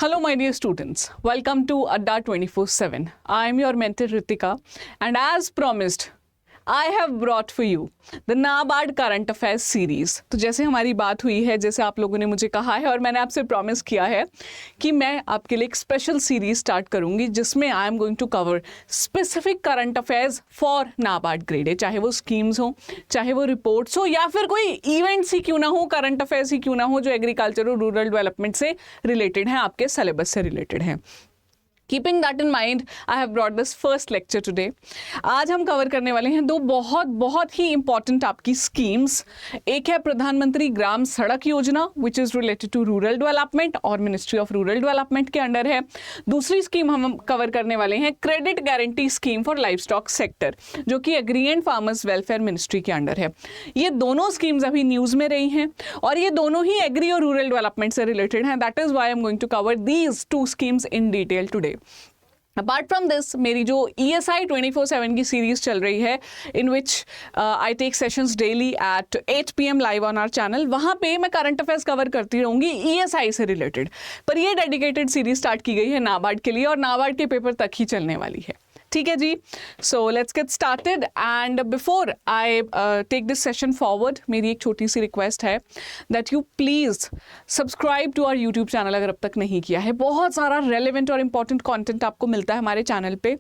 Hello, my dear students. Welcome to Adda 24/7. I am your mentor Ritika, and as promised, I have brought for you the NABARD Current Affairs series. तो जैसे हमारी बात हुई है, जैसे आप लोगों ने मुझे कहा है और मैंने आपसे प्रॉमिस किया है कि मैं आपके लिए एक स्पेशल सीरीज स्टार्ट करूंगी जिसमें I am going to cover specific current affairs for NABARD grade A, चाहे वो स्कीम्स हो, चाहे वो रिपोर्ट्स हो, या फिर कोई इवेंट्स ही क्यों ना हो, करंट अफेयर्स ही क्यों ना हो जो एग्रीकल्चर और रूरल डेवलपमेंट से रिलेटेड हैं, आपके सिलेबस से रिलेटेड हैं. Keeping that in mind, I have brought this first lecture today. आज हम कवर करने वाले हैं दो बहुत ही इंपॉर्टेंट आपकी स्कीम्स. एक है प्रधानमंत्री ग्राम सड़क योजना which is related to rural development और मिनिस्ट्री ऑफ रूरल डेवलपमेंट के अंडर है. दूसरी स्कीम हम कवर करने वाले हैं credit guarantee scheme for life stock sector जो कि agree and farmers welfare ministry के अंडर है. ये दोनों स्कीम्स अभी न्यूज़ में रही हैं और ये दोनों ही एग्री और रूरल डेवलपमेंट से रिलेटेड हैं. That is why I am going to cover these two schemes in detail today. Apart from this, मेरी जो ESI 24/7 की सीरीज चल रही है in which I take sessions daily at 8 PM live on our channel, वहाँ पे मैं current affairs cover करती रहूँगी ESI से रिलेटेड. पर ये डेडिकेटेड सीरीज स्टार्ट की गई है नाबार्ड के लिए और नाबार्ड के पेपर तक ही चलने वाली है. ठीक है जी. So let's get started and before I take this session forward, मेरी एक छोटी सी रिक्वेस्ट है that you please subscribe to our YouTube channel अगर अब तक नहीं किया है. बहुत सारा रेलिवेंट और इम्पॉर्टेंट कंटेंट आपको मिलता है हमारे चैनल पे.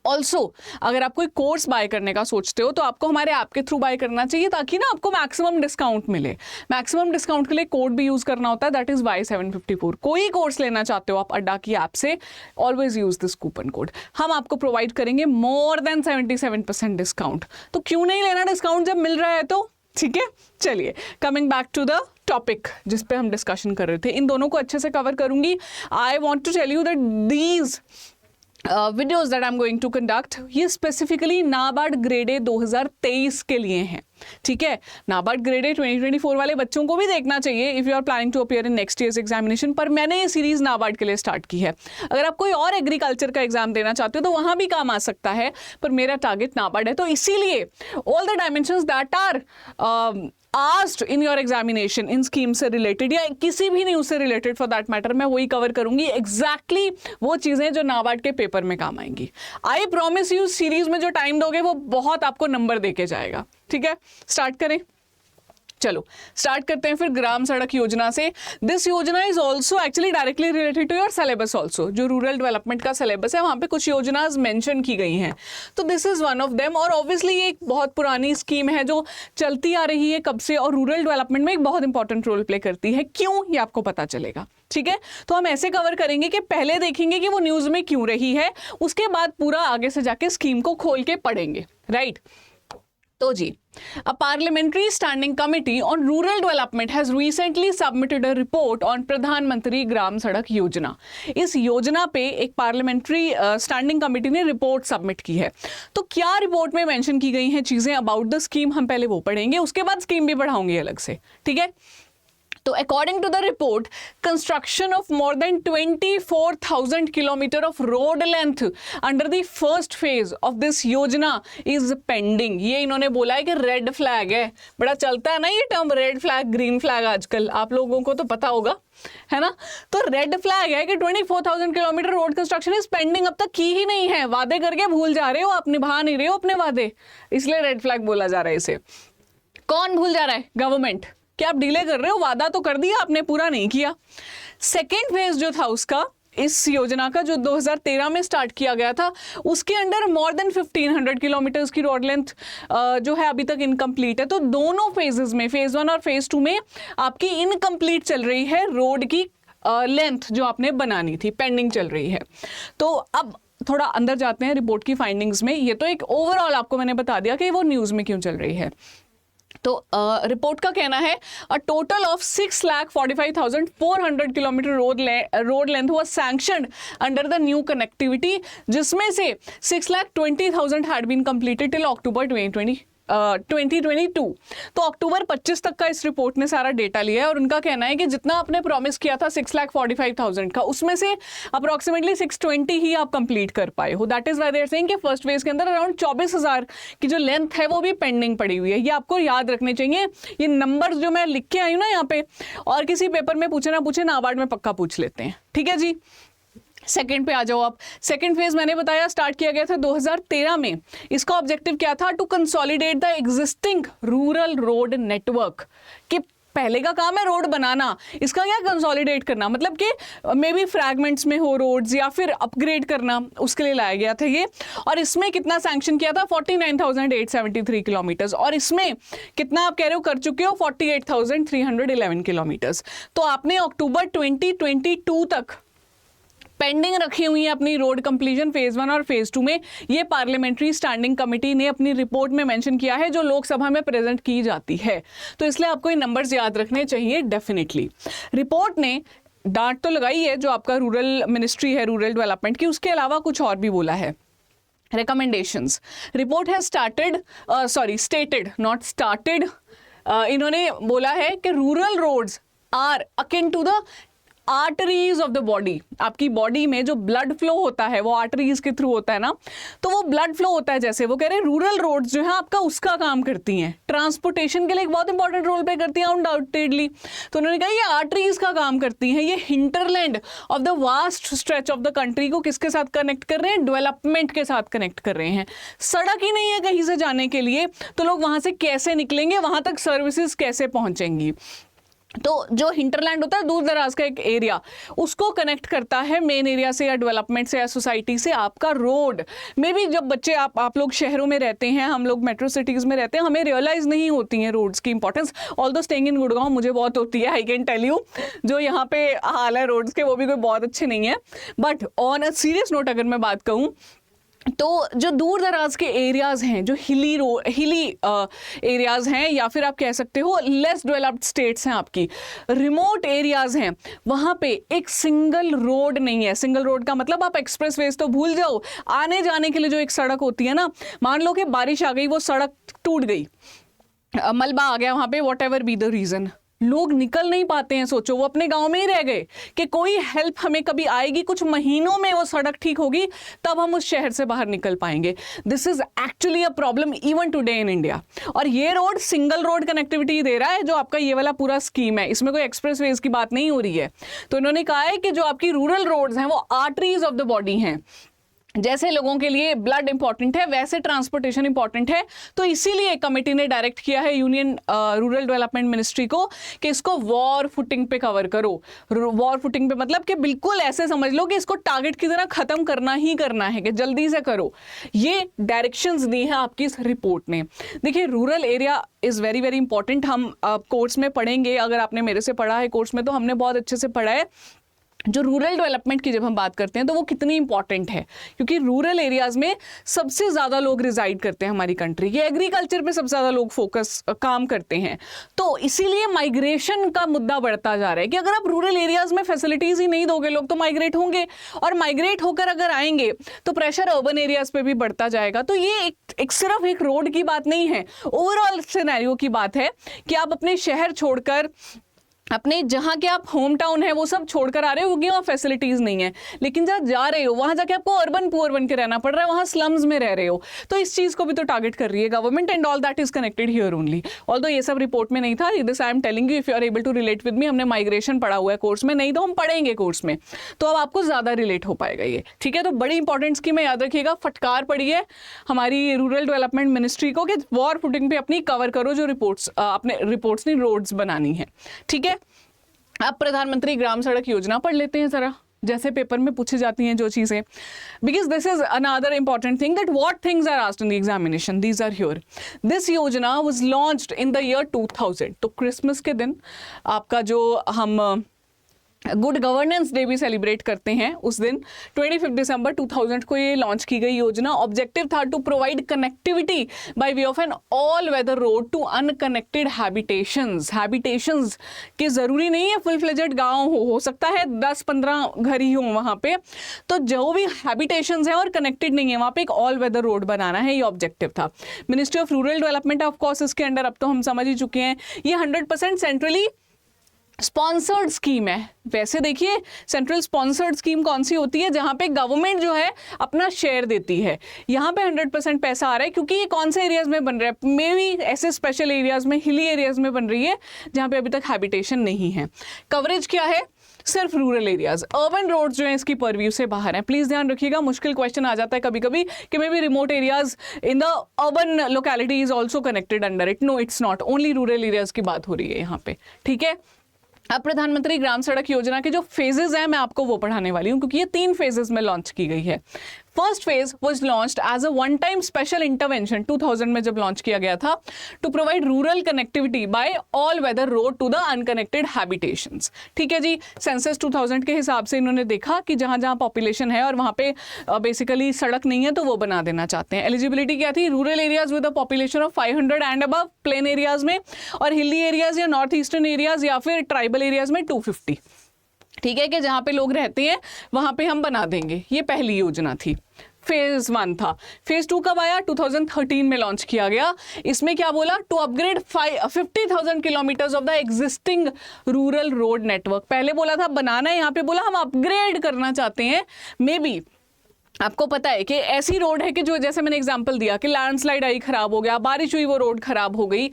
ऑल्सो अगर आप कोई कोर्स बाय करने का सोचते हो तो आपको हमारे ऐप के थ्रू बाय करना चाहिए ताकि ना आपको मैक्सिमम डिस्काउंट मिले. मैक्सिमम डिस्काउंट के लिए कोड भी यूज़ करना होता है, दैट इज़ Y754. कोई कोर्स लेना चाहते हो आप अड्डा की ऐप से, always use this coupon code. हम आपको प्रोवाइड करेंगे मोर देन 77% डिस्काउंट. तो क्यों नहीं लेना डिस्काउंट जब मिल रहा है तो. ठीक है, चलिए coming back to the topic जिस पे हम डिस्कशन कर रहे थे. इन दोनों को अच्छे से कवर करूंगी. I want to tell you that these videos that I am going to conduct ये स्पेसिफिकली नाबार्ड ग्रेड ए 2023 के लिए हैं. ठीक है, नाबार्ड ग्रेड ए 2024 वाले बच्चों को भी देखना चाहिए if you are planning to appear in next years examination. पर मैंने ये सीरीज़ नाबार्ड के लिए स्टार्ट की है. अगर आप कोई और एग्रीकल्चर का एग्जाम देना चाहते हो तो वहाँ भी काम आ सकता है, पर मेरा टारगेट नाबार्ड है. तो इसीलिए all the dimensions that are asked in your examination in scheme से रिलेटेड या किसी भी न्यूज़ से रिलेटेड फॉर दैट मैटर, मैं वही कवर करूंगी. एग्जैक्टली वो चीज़ें जो नाबार्ड के पेपर में काम आएंगी. आई प्रॉमिस यू सीरीज में जो टाइम दोगे वो बहुत आपको नंबर देके जाएगा. ठीक है, स्टार्ट करें. चलो स्टार्ट करते हैं फिर ग्राम सड़क योजना से. This yojana is also actually directly related to your syllabus also. जो रूरल डेवलपमेंट का सिलेबस है वहाँ पे कुछ योजनाज मेंशन की गई हैं, तो this is one of them. और ऑब्वियसली ये एक बहुत पुरानी स्कीम है जो चलती आ रही है कब से और रूरल डेवलपमेंट में एक बहुत इंपॉर्टेंट रोल प्ले करती है. क्यों, ये आपको पता चलेगा. ठीक है, तो हम ऐसे कवर करेंगे कि पहले देखेंगे कि वो न्यूज़ में क्यों रही है, उसके बाद पूरा आगे से जाके स्कीम को खोल के पढ़ेंगे. राइट. तो जी, A parliamentary standing committee on rural development has recently submitted a report on प्रधानमंत्री ग्राम सड़क योजना. इस योजना पे एक पार्लियामेंट्री स्टैंडिंग कमेटी ने रिपोर्ट सबमिट की है. तो क्या रिपोर्ट में मेंशन की गई हैं चीज़ें अबाउट द स्कीम, हम पहले वो पढ़ेंगे, उसके बाद स्कीम भी पढ़ाऊंगी अलग से. ठीक है. तो according to the report, construction of more than 24,000 kilometre of road length under the first phase of this yojana is pending. ये इन्होंने बोला है कि रेड फ्लैग है. बड़ा चलता है ना ये term red flag green flag आजकल, आप लोगों को तो पता होगा, है ना. तो रेड फ्लैग है कि 24,000 kilometre road construction is pending. अब तक की ही नहीं है, वादे करके भूल जा रहे हो, आप निभा नहीं रहे हो अपने वादे, इसलिए रेड फ्लैग बोला जा रहा है इसे. कौन भूल जा रहा है? गवर्नमेंट. क्या आप डिले कर रहे हो? वादा तो कर दिया आपने, पूरा नहीं किया. सेकेंड फेज जो था उसका, इस योजना का जो 2013 में स्टार्ट किया गया था, उसके अंडर मोर देन 1500 किलोमीटर्स की रोड लेंथ जो है अभी तक इनकम्प्लीट है. तो दोनों फेजेस में, फेज 1 और फेज 2 में आपकी इनकम्प्लीट चल रही है रोड की लेंथ जो आपने बनानी थी, पेंडिंग चल रही है. तो अब थोड़ा अंदर जाते हैं रिपोर्ट की फाइंडिंग्स में. ये तो एक ओवरऑल आपको मैंने बता दिया कि वो न्यूज़ में क्यों चल रही है. तो रिपोर्ट का कहना है a total of 6,45,400 kilometre road length was sanctioned under the new connectivity, जिसमें से 6,20,000 हैड बीन कंप्लीटेड टिल अक्टूबर 2022। तो अक्टूबर 25 तक का इस रिपोर्ट ने सारा डेटा लिया है और उनका कहना है कि जितना आपने प्रॉमिस किया था 6,45,000 का, उसमें से अप्रॉक्सीमेटली 620 ही आप कंप्लीट कर पाए हो। That is why they are saying कि फर्स्ट फेज के अंदर अराउंड 24,000 की जो लेंथ है वो भी पेंडिंग पड़ी हुई है। ये आपको याद रखने चाहिए। ये नंबर्स जो मैं लिख के आई हूँ ना यहाँ पे, और किसी पेपर में पूछे ना पूछे, नाबार्ड में पक्का पूछ लेते हैं। ठीक है जी, सेकेंड पे आ जाओ आप। सेकेंड फेज मैंने बताया स्टार्ट किया गया था 2013 में। इसका ऑब्जेक्टिव क्या था? To consolidate the existing rural road network. कि पहले का काम है रोड बनाना, इसका क्या कंसोलिडेट करना, मतलब कि मे बी फ्रैगमेंट्स में हो रोड्स या फिर अपग्रेड करना, उसके लिए लाया गया था ये। और इसमें कितना सैंक्शन किया था? 49,873 किलोमीटर्स। और इसमें कितना आप कह रहे हो कर चुके हो? 48,311 किलोमीटर्स। तो आपने अक्टूबर 2022 तक पेंडिंग रखी हुई है अपनी रोड कंप्लीशन फेज 1 और फेज 2 में। ये पार्लियामेंट्री स्टैंडिंग कमेटी ने अपनी रिपोर्ट में मेंशन किया है, जो लोकसभा में प्रेजेंट की जाती है। तो इसलिए आपको ये नंबर्स याद रखने चाहिए डेफिनेटली। रिपोर्ट ने डांट तो लगाई है जो आपका रूरल मिनिस्ट्री है रूरल डेवलपमेंट की, उसके अलावा कुछ और भी बोला है। recommendations, report has stated, not started, इन्होंने बोला है कि rural roads are akin to the arteries of the body. आपकी बॉडी में जो ब्लड फ्लो होता है वो आर्टरीज के थ्रू होता है ना, तो वो ब्लड फ्लो होता है जैसे, वो कह रहे हैं रूरल रोड्स जो है आपका उसका काम करती हैं, ट्रांसपोर्टेशन के लिए एक बहुत इंपॉर्टेंट रोल प्ले करती हैं अनडाउटेडली। तो उन्होंने कहा ये आर्टरीज का काम करती हैं, ये hinterland of the vast stretch of the country को किसके साथ कनेक्ट कर रहे हैं? डेवलपमेंट के साथ कनेक्ट कर रहे हैं। सड़क ही नहीं है कहीं से जाने के लिए, तो लोग वहां से कैसे निकलेंगे, वहां तक सर्विसेज कैसे पहुंचेंगी? तो जो हिंटरलैंड होता है दूर दराज का एक एरिया, उसको कनेक्ट करता है मेन एरिया से या डेवलपमेंट से या सोसाइटी से आपका रोड। मे बी जब बच्चे आप लोग शहरों में रहते हैं, हम लोग मेट्रो सिटीज़ में रहते हैं, हमें रियलाइज़ नहीं होती हैं रोड्स की importance. Although staying in Gurgaon मुझे बहुत होती है, आई कैन टेल यू। जो यहाँ पे हाल है रोड्स के वो भी कोई बहुत अच्छे नहीं है। But on a serious note अगर मैं बात कहूँ तो जो दूर दराज के एरियाज हैं, जो हिली एरियाज हैं, या फिर आप कह सकते हो लेस डेवलप्ड स्टेट्स हैं, आपकी रिमोट एरियाज हैं, वहां पे एक सिंगल रोड नहीं है। सिंगल रोड का मतलब आप एक्सप्रेसवेज तो भूल जाओ, आने जाने के लिए जो एक सड़क होती है ना, मान लो कि बारिश आ गई, वो सड़क टूट गई, मलबा आ गया वहां पे, whatever be the reason, लोग निकल नहीं पाते हैं। सोचो वो अपने गांव में ही रह गए कि कोई हेल्प हमें कभी आएगी, कुछ महीनों में वो सड़क ठीक होगी, तब हम उस शहर से बाहर निकल पाएंगे। This is actually a problem even today in India. और ये रोड सिंगल रोड कनेक्टिविटी दे रहा है जो आपका ये वाला पूरा स्कीम है, इसमें कोई एक्सप्रेसवेज की बात नहीं हो रही है। तो इन्होंने कहा है कि जो आपकी रूरल रोड्स हैं वो आर्टरीज ऑफ द बॉडी हैं। जैसे लोगों के लिए ब्लड इंपॉर्टेंट है वैसे ट्रांसपोर्टेशन इंपॉर्टेंट है। तो इसीलिए कमेटी ने डायरेक्ट किया है यूनियन रूरल डेवलपमेंट मिनिस्ट्री को कि इसको वॉर फुटिंग पे कवर करो। वॉर फुटिंग पे मतलब कि बिल्कुल ऐसे समझ लो कि इसको टारगेट की तरह खत्म करना ही करना है, कि जल्दी से करो। ये डायरेक्शंस दी हैं आपकी इस रिपोर्ट ने। देखिए rural area is very very important. हम कोर्स में पढ़ेंगे, अगर आपने मेरे से पढ़ा है कोर्स में तो हमने बहुत अच्छे से पढ़ा है जो रूरल डेवलपमेंट की जब हम बात करते हैं तो वो कितनी इंपॉर्टेंट है, क्योंकि रूरल एरियाज में सबसे ज़्यादा लोग रिजाइड करते हैं हमारी कंट्री के। एग्रीकल्चर पे सबसे ज़्यादा लोग फोकस काम करते हैं, तो इसीलिए माइग्रेशन का मुद्दा बढ़ता जा रहा है कि अगर आप रूरल एरियाज में फैसिलिटीज़ ही नहीं दोगे, लोग तो माइग्रेट होंगे, और माइग्रेट होकर अगर आएंगे तो प्रेशर अर्बन एरियाज पे भी बढ़ता जाएगा। तो ये एक सिर्फ एक रोड की बात नहीं है, ओवरऑल सिनेरियो की बात है कि आप अपने शहर छोड़कर, अपने जहाँ के आप होम टाउन है वो सब छोड़कर आ रहे हो क्योंकि वहाँ फैसिलिटीज़ नहीं है, लेकिन जहाँ जा रहे हो वहाँ जाके आपको अर्बन पुअर बन के रहना पड़ रहा है, वहाँ स्लम्स में रह रहे हो। तो इस चीज़ को भी तो टारगेट कर रही है government, and all that is connected here only. Although ये सब रिपोर्ट में नहीं था, this I am telling you if you are able to relate with me. हमने माइग्रेशन पढ़ा हुआ है कोर्स में, नहीं तो हम पढ़ेंगे कोर्स में, तो अब आपको ज़्यादा रिलेट हो पाएगा ये। ठीक है, तो बड़ी इंपॉर्टेंट स्कीम है, याद रखिएगा। फटकार पड़ी है हमारी रूरल डेवलपमेंट मिनिस्ट्री को कि वॉर फुटिंग पे अपनी कवर करो जो रिपोर्ट्स, अपने रिपोर्ट्स नहीं रोड्स बनानी है। ठीक है, अब प्रधानमंत्री ग्राम सड़क योजना पढ़ लेते हैं जरा, जैसे पेपर में पूछी जाती हैं जो चीजें, because this is another important thing that what things are asked in the examination, these are here. This yojana was launched in the year 2000। तो क्रिसमस के दिन आपका जो हम गुड गवर्नेंस डे भी सेलिब्रेट करते हैं उस दिन। 25 दिसंबर 2000 को ये लॉन्च की गई योजना। ऑब्जेक्टिव था to provide connectivity by way of an all weather road to unconnected habitations के जरूरी नहीं है फुल फ्लेजेड गांव हो सकता है 10-15 घर ही हो वहां पे, तो जो भी हैबिटेशंस हैं और कनेक्टेड नहीं है वहां पे एक ऑल वेदर रोड बनाना है, ये ऑब्जेक्टिव था। Ministry of rural development of course इसके अंडर, अब तो हम समझ ही चुके हैं, ये 100% सेंट्रली स्पॉन्सर्ड स्कीम है। वैसे देखिए सेंट्रल स्पॉन्सर्ड स्कीम कौन सी होती है, जहां पे गवर्नमेंट जो है अपना शेयर देती है। यहाँ पे 100% पैसा आ रहा है क्योंकि ये कौन से एरियाज में बन रहा है, मे बी ऐसे स्पेशल एरियाज में, हिली एरियाज में बन रही है जहाँ पे अभी तक हैबिटेशन नहीं है। कवरेज क्या है, सिर्फ रूरल एरियाज, अर्बन रोड्स जो है इसकी परव्यू से बाहर है। प्लीज ध्यान रखिएगा, मुश्किल क्वेश्चन आ जाता है कभी कभी कि maybe remote areas in the urban locality is also connected under it. No, it's not, only rural areas की बात हो रही है यहाँ पे, ठीक है। अब प्रधानमंत्री ग्राम सड़क योजना के जो फेजेस हैं मैं आपको वो पढ़ाने वाली हूँ क्योंकि ये 3 फेजेस में लॉन्च की गई है। First phase was launched as a one time special intervention 2000 में जब लॉन्च किया गया था, to provide rural connectivity by all weather road to the unconnected habitations. ठीक है जी, सेंसस 2000 के हिसाब से इन्होंने देखा कि जहां जहां पॉपुलेशन है और वहां पे बेसिकली सड़क नहीं है तो वो बना देना चाहते हैं। एलिजिबिलिटी क्या थी, rural areas with a population of 500 and above, plain areas में, और हिली एरियाज या नॉर्थ ईस्टर्न एरियाज या फिर ट्राइबल एरियाज में 250। ठीक है, कि जहां पे लोग रहते हैं वहां पे हम बना देंगे। ये पहली योजना थी, फेज 1 था। फेज 2 कब आया, 2013 में लॉन्च किया गया। इसमें क्या बोला, to upgrade 50,000 kilometres of the existing rural road network. पहले बोला था बनाना है, यहाँ पे बोला हम अपग्रेड करना चाहते हैं। मे बी आपको पता है कि ऐसी रोड है कि जो, जैसे मैंने एग्जांपल दिया कि लैंडस्लाइड आई, खराब हो गया, बारिश हुई, वो रोड खराब हो गई,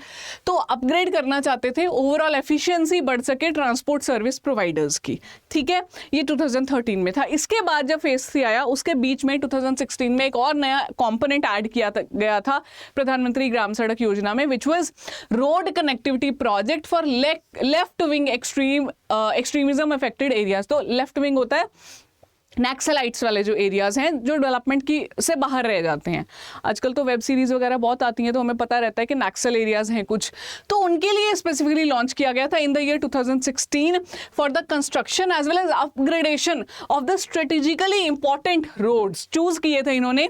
तो अपग्रेड करना चाहते थे, ओवरऑल एफिशिएंसी बढ़ सके ट्रांसपोर्ट सर्विस प्रोवाइडर्स की। ठीक है, ये 2013 में था। इसके बाद जब फेज 3 आया, उसके बीच में 2016 में एक और नया कंपोनेंट ऐड किया गया था प्रधानमंत्री ग्राम सड़क योजना में, which was road connectivity project for left wing extremism affected areas. तो लेफ्ट विंग होता है नक्सलाइट्स वाले जो एरियाज हैं जो डेवलपमेंट की से बाहर रह जाते हैं। आजकल तो वेब सीरीज वगैरह बहुत आती हैं तो हमें पता रहता है कि नक्सल एरियाज हैं कुछ, तो उनके लिए स्पेसिफिकली लॉन्च किया गया था in the year 2016 for the construction as well as upgradation of the strategically important roads. Choose किए थे इन्होंने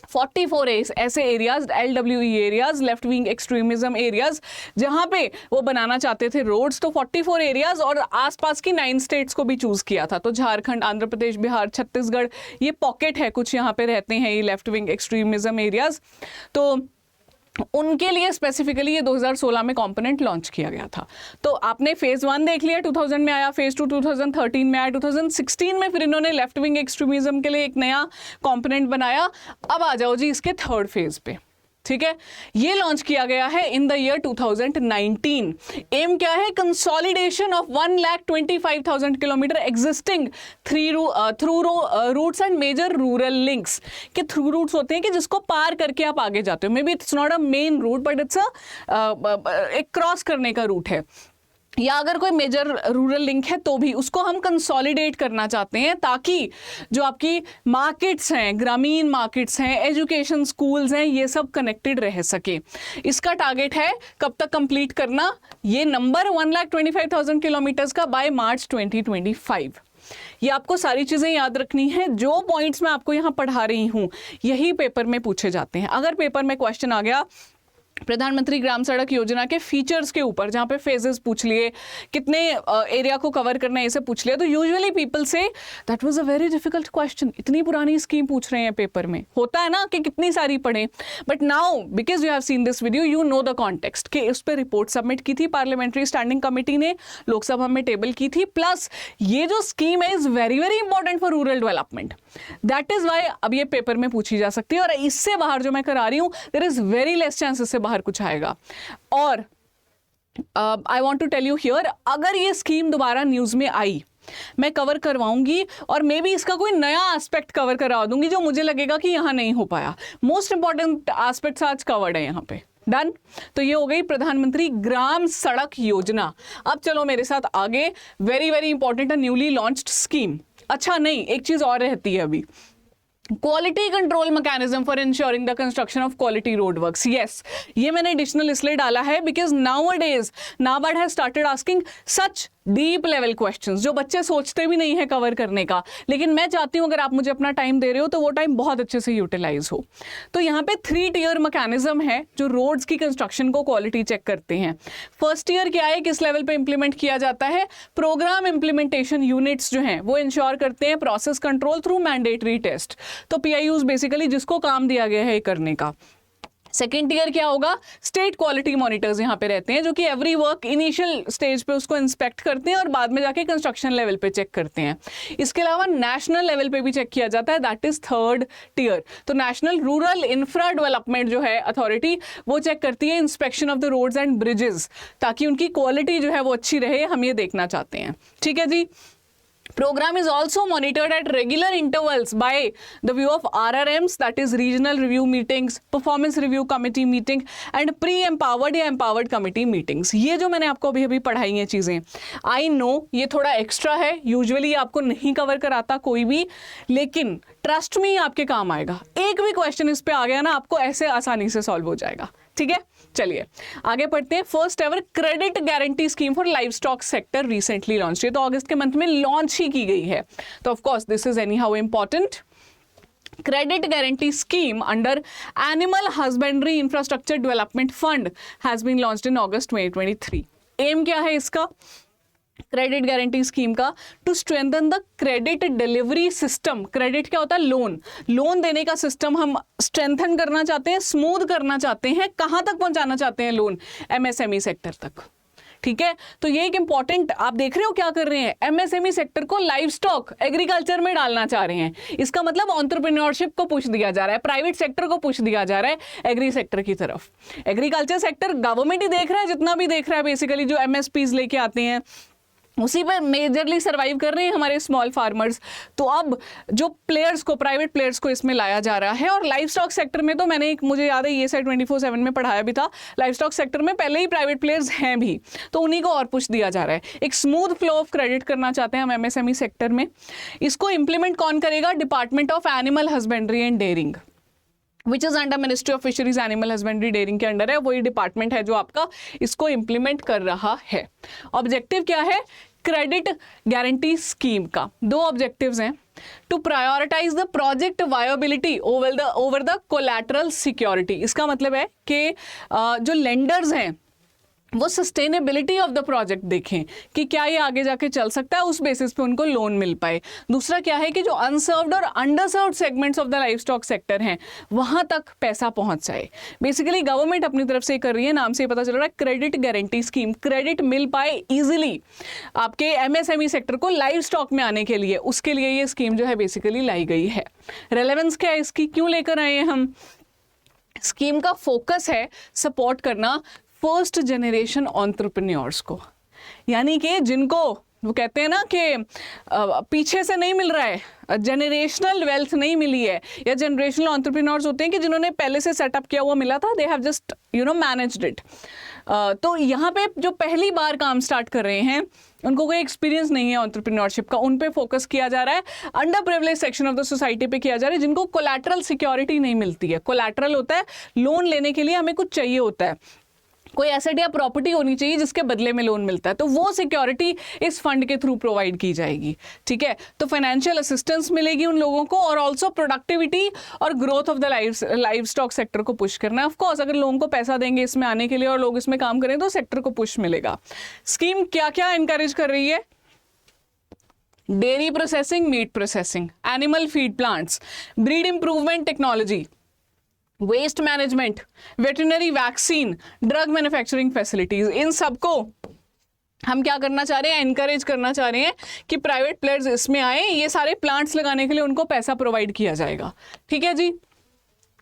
44 ऐसे areas, LWE areas, left wing extremism areas, जहां पे वो बनाना चाहते थे रोड्स। तो 44 एरियाज और आसपास की 9 स्टेट्स को भी चूज किया था। तो झारखंड, आंध्र प्रदेश, बिहार, छत्तीसगढ़, ये पॉकेट है कुछ, यहाँ पे रहते हैं ये लेफ्ट विंग एक्सट्रीमिज्म एरियाज। तो उनके लिए स्पेसिफिकली ये 2016 में कंपोनेंट लॉन्च किया गया था। तो आपने फेज 1 देख लिया, 2000 में आया, फेज 2 2013 में आया, 2016 में फिर इन्होंने लेफ्ट विंग एक्सट्रीमिज्म के लिए एक नया कंपोनेंट बनाया। अब आ जाओ जी इसके थर्ड फेज पे। ठीक है, ये लॉन्च किया गया है इन द ईयर 2019। एम क्या है, consolidation of 1,25,000 kilometre existing through routes and major rural links. के थ्रू रूट्स होते हैं कि जिसको पार करके आप आगे जाते हो, maybe it's not a main route but it's एक क्रॉस करने का रूट है, या अगर कोई मेजर रूरल लिंक है तो भी उसको हम कंसोलिडेट करना चाहते हैं ताकि जो आपकी मार्केट्स हैं, ग्रामीण मार्केट्स हैं, एजुकेशन स्कूल्स हैं, ये सब कनेक्टेड रह सके। इसका टारगेट है कब तक कंप्लीट करना, ये नंबर 1,25,000 किलोमीटर्स का बाय मार्च 2025। ये आपको सारी चीजें याद रखनी है। जो पॉइंट्स मैं आपको यहाँ पढ़ा रही हूँ यही पेपर में पूछे जाते हैं। अगर पेपर में क्वेश्चन आ गया प्रधानमंत्री ग्राम सड़क योजना के फीचर्स के ऊपर, जहां पे फेजेस पूछ लिए, कितने एरिया को कवर करना है, इसे पूछ लिया, तो usually people say that was a very difficult question, इतनी पुरानी स्कीम पूछ रहे हैं पेपर में। होता है ना कि कितनी सारी पढ़ें, but now because you have seen this video you know the context कि उस पर रिपोर्ट सबमिट की थी पार्लियामेंट्री स्टैंडिंग कमेटी ने, लोकसभा में टेबल की थी, प्लस ये जो स्कीम है is very very important for rural development. That is why अब ये पेपर में पूछी जा सकती है, और इससे बाहर जो मैं करा रही हूँ there is very less chances से बाहर कुछ आएगा। और I want to tell you here, अगर ये स्कीम दोबारा न्यूज में आई मैं कवर करवाऊंगी, और मे बी इसका कोई नया एस्पेक्ट कवर करवा दूंगी जो मुझे लगेगा कि यहां नहीं हो पाया। मोस्ट इंपॉर्टेंट एस्पेक्ट्स आज कवर्ड है यहां पे। डन। तो ये हो गई प्रधानमंत्री ग्राम सड़क योजना। अब चलो मेरे साथ आगे, very very important newly launched scheme. अच्छा नहीं, एक चीज और रहती है अभी, quality control mechanism for ensuring the construction of quality road works. Yes, ये मैंने एडिशनल इसलिए डाला है because now a days NABARD has started asking such deep level questions जो बच्चे सोचते भी नहीं है कवर करने का, लेकिन मैं चाहती हूं अगर आप मुझे अपना टाइम दे रहे हो तो वो टाइम बहुत अच्छे से यूटिलाइज हो। तो यहाँ पे 3 टियर मैकेनिज्म है जो रोड्स की कंस्ट्रक्शन को क्वालिटी चेक करते हैं। फर्स्ट ईयर क्या है, किस लेवल पे इंप्लीमेंट किया जाता है, प्रोग्राम इंप्लीमेंटेशन यूनिट्स जो हैं वो इंश्योर करते हैं process control through mandatory test. तो PIUs बेसिकली जिसको काम दिया गया है करने का। सेकेंड ईयर क्या होगा, स्टेट क्वालिटी मॉनिटर्स यहाँ पे रहते हैं जो कि एवरी वर्क इनिशियल स्टेज पे उसको इंस्पेक्ट करते हैं और बाद में जाके कंस्ट्रक्शन लेवल पे चेक करते हैं। इसके अलावा नेशनल लेवल पे भी चेक किया जाता है, दैट इज थर्ड टीयर। तो नेशनल रूरल इंफ्रा डेवलपमेंट जो है अथॉरिटी वो चेक करती है inspection of the roads and bridges, ताकि उनकी क्वालिटी जो है वो अच्छी रहे, हम ये देखना चाहते हैं। ठीक है जी। Program is also monitored at regular intervals by the view of RRMs, that is regional review meetings, performance review committee meeting and pre-empowered या empowered committee meetings। ये जो मैंने आपको अभी अभी पढ़ाई हैं चीज़ें, I know ये थोड़ा एक्स्ट्रा है, यूजुअली आपको नहीं कवर कराता कोई भी, लेकिन ट्रस्ट में आपके काम आएगा। एक भी क्वेश्चन इस पे आ गया ना, आपको ऐसे आसानी से सॉल्व हो जाएगा। ठीक है, चलिए आगे पढ़ते हैं। First ever credit guarantee scheme for livestock sector recently launch, ये तो अगस्त के मंथ में लॉन्च ही की गई है, तो of course this is any how important. Credit guarantee scheme under Animal Husbandry Infrastructure Development Fund has been launched in August 2023। Aim क्या है इसका, क्रेडिट गारंटी स्कीम का, to strengthen the credit delivery system. Credit क्या होता है, loan, loan देने का system हम स्ट्रेंथन करना चाहते हैं, स्मूथ करना चाहते हैं। कहां तक पहुंचाना चाहते हैं लोन, MSME सेक्टर तक। ठीक है, तो ये एक इंपॉर्टेंट, आप देख रहे हो क्या कर रहे हैं, MSME सेक्टर को लाइव स्टॉक एग्रीकल्चर में डालना चाह रहे हैं। इसका मतलब एंटरप्रेन्योरशिप को पुश दिया जा रहा है, प्राइवेट सेक्टर को पुश दिया जा रहा है एग्री सेक्टर की तरफ। एग्रीकल्चर सेक्टर गवर्नमेंट ही देख रहा है, जितना भी देख रहा है बेसिकली, जो MSPs लेके आते हैं उसी पर मेजरली सर्वाइव कर रहे हैं हमारे स्मॉल फार्मर्स। तो अब जो प्लेयर्स को, प्राइवेट प्लेयर्स को इसमें लाया जा रहा है। और लाइव स्टॉक सेक्टर में तो मैंने एक, मुझे याद है ये साइड 24/7 में पढ़ाया भी था, लाइव स्टॉक सेक्टर में पहले ही प्राइवेट प्लेयर्स हैं भी, तो उन्हीं को और पुश दिया जा रहा है। एक स्मूथ फ्लो ऑफ क्रेडिट करना चाहते हैं हम MSME सेक्टर में। इसको इंप्लीमेंट कौन करेगा, department of animal husbandry and dairying, which is under ministry of fisheries animal husbandry dairying के अंडर है। वही डिपार्टमेंट है जो आपका इसको इंप्लीमेंट कर रहा है। ऑब्जेक्टिव क्या है क्रेडिट गारंटी स्कीम का, 2 ऑब्जेक्टिव्स हैं। To prioritize the project viability over the collateral security. इसका मतलब है कि जो लेंडर्स हैं वो सस्टेनेबिलिटी ऑफ द प्रोजेक्ट देखें कि क्या ये आगे जाके चल सकता है, उस बेसिस पे उनको लोन मिल पाए। दूसरा क्या है कि जो अनसर्व्ड और underserved segments of the livestock sector हैं वहां तक पैसा पहुंच जाए। बेसिकली गवर्नमेंट अपनी तरफ से कर रही है, नाम से ही पता चल रहा है, क्रेडिट गारंटी स्कीम, क्रेडिट मिल पाए इजीली आपके MSME सेक्टर को लाइवस्टॉक में आने के लिए, उसके लिए ये स्कीम जो है बेसिकली लाई गई है। रेलेवेंस क्या है इसकी, क्यों लेकर आए हैं हम, स्कीम का फोकस है सपोर्ट करना फर्स्ट जनरेशन एंटरप्रेन्योर्स को, यानी कि जिनको वो कहते हैं ना कि पीछे से नहीं मिल रहा है, जनरेशनल वेल्थ नहीं मिली है, या जनरेशनल एंटरप्रेन्योर्स होते हैं कि जिन्होंने पहले से सेटअप किया हुआ मिला था, they have just managed it. तो यहाँ पे जो पहली बार काम स्टार्ट कर रहे हैं उनको कोई एक्सपीरियंस नहीं है एंटरप्रेन्योरशिप का, उन पे फोकस किया जा रहा है। Under privilege section of the society पे किया जा रहा है जिनको कोलैटरल सिक्योरिटी नहीं मिलती है। कोलैटरल होता है लोन लेने के लिए हमें कुछ चाहिए होता है, कोई एसेट या प्रॉपर्टी होनी चाहिए जिसके बदले में लोन मिलता है, तो वो सिक्योरिटी इस फंड के थ्रू प्रोवाइड की जाएगी। ठीक है, तो फाइनेंशियल असिस्टेंस मिलेगी उन लोगों को, और ऑल्सो प्रोडक्टिविटी और growth of the live stock sector को पुश करना है। ऑफकोर्स अगर लोगों को पैसा देंगे इसमें आने के लिए और लोग इसमें काम करें तो सेक्टर को पुश मिलेगा। स्कीम क्या क्या इंकरेज कर रही है, dairy processing, meat processing, animal feed plants, breed improvement technology, waste management, veterinary vaccine, drug manufacturing facilities, इन सबको हम क्या करना चाह रहे हैं, एनकरेज करना चाह रहे हैं कि प्राइवेट प्लेयर्स इसमें आए। ये सारे प्लांट्स लगाने के लिए उनको पैसा प्रोवाइड किया जाएगा। ठीक है जी।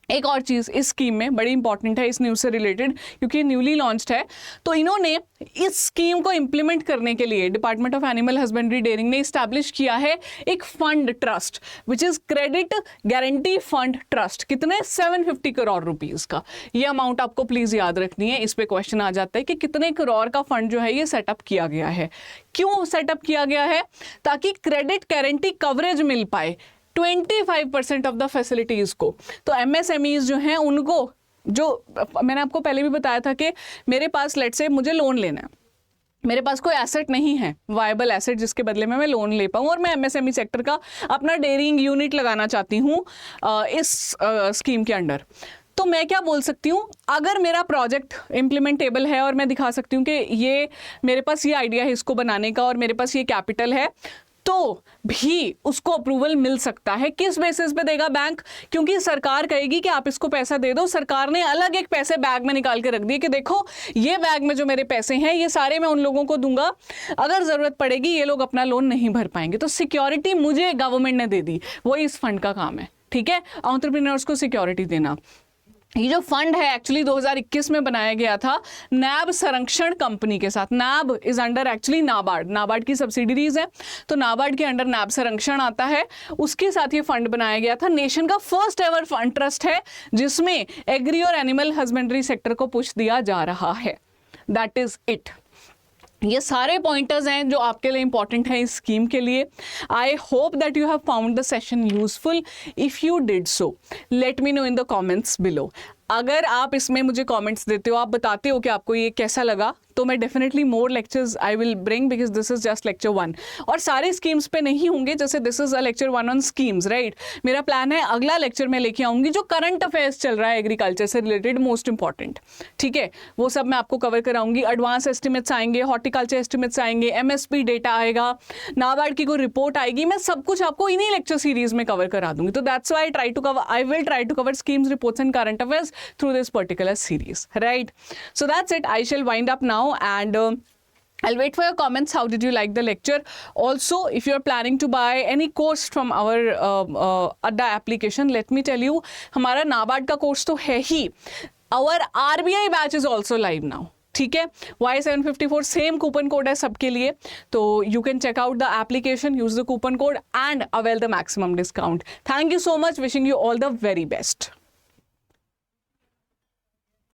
एक और चीज़ इस स्कीम में बड़ी इंपॉर्टेंट है इस न्यूज़ से रिलेटेड, क्योंकि न्यूली लॉन्च्ड है, तो इन्होंने इस स्कीम को इंप्लीमेंट करने के लिए department of animal husbandry dairying ने इस्टेब्लिश किया है एक fund trust, which is credit guarantee fund trust. कितने, 750 करोड़ रुपीस का। ये अमाउंट आपको प्लीज याद रखनी है, इस पे क्वेश्चन आ जाता है कि कितने करोड़ का फंड जो है ये सेटअप किया गया है। क्यों सेटअप किया गया है, ताकि क्रेडिट गारंटी कवरेज मिल पाए 25% ऑफ द फैसिलिटीज को। तो MSMEs जो हैं उनको, जो मैंने आपको पहले भी बताया था कि मेरे पास लेट्स से मुझे लोन लेना है, मेरे पास कोई एसेट नहीं है, वायबल एसेट जिसके बदले में मैं लोन ले पाऊँ, और मैं एमएसएमई सेक्टर का अपना डेयरिंग यूनिट लगाना चाहती हूँ इस स्कीम के अंडर, तो मैं क्या बोल सकती हूँ, अगर मेरा प्रोजेक्ट इम्प्लीमेंटेबल है और मैं दिखा सकती हूँ कि ये मेरे पास ये आइडिया है इसको बनाने का और मेरे पास ये कैपिटल है, तो भी उसको अप्रूवल मिल सकता है। किस बेसिस पे देगा बैंक? क्योंकि सरकार कहेगी कि आप इसको पैसा दे दो। सरकार ने अलग एक पैसे बैग में निकाल के रख दिए कि देखो ये बैग में जो मेरे पैसे हैं ये सारे मैं उन लोगों को दूंगा, अगर जरूरत पड़ेगी ये लोग अपना लोन नहीं भर पाएंगे, तो सिक्योरिटी मुझे गवर्नमेंट ने दे दी, वही इस फंड का काम है। ठीक है, एंटरप्रेन्योर्स को सिक्योरिटी देना। ये जो फंड है एक्चुअली 2021 में बनाया गया था नैब संरक्षण कंपनी के साथ। NAB is under actually NABARD, NABARD की सब्सिडीज है, तो नाबार्ड के अंडर नैब संरक्षण आता है, उसके साथ ये फंड बनाया गया था। नेशन का फर्स्ट एवर फंड ट्रस्ट है जिसमें एग्री और एनिमल हस्बेंड्री सेक्टर को पुश दिया जा रहा है। That is it. ये सारे पॉइंटर्स हैं जो आपके लिए इंपॉर्टेंट हैं इस स्कीम के लिए। I hope that you have found the session useful. If you did so let me know in the comments below. अगर आप इसमें मुझे कमेंट्स देते हो, आप बताते हो कि आपको ये कैसा लगा, तो मैं definitely more lectures I will bring, because this is just lecture 1 और सारे स्कीम्स पे नहीं होंगे। जैसे this is a lecture 1 on schemes, right. मेरा प्लान है अगला लेक्चर में लेके आऊंगी जो करंट अफेयर्स चल रहा है एग्रीकल्चर से रिलेटेड, मोस्ट इंपॉर्टेंट। ठीक है, वो सब मैं आपको कवर कराऊंगी। एडवांस एस्टिमेट्स आएंगे, हॉर्टिकल्चर एस्टिमेट्स आएंगे, एमएसपी डेटा आएगा, नाबार्ड की कोई रिपोर्ट आएगी, मैं सब कुछ आपको इन्हीं लेक्चर सीरीज में कवर करा दूंगी। तो that's why I will try to cover schemes, reports and current affairs through this particular series, right? So that's it. I shall wind up now and I'll wait for your comments. How did you like the lecture? Also, if you're planning to buy any course from our Adda application, let me tell you, हमारा नाबार्ड का course तो है ही, our RBI batch is also live now. ठीक है, Y754 same coupon code है सबके लिए, तो you can check out the application, use the coupon code and avail the maximum discount. Thank you so much, wishing you all the very best.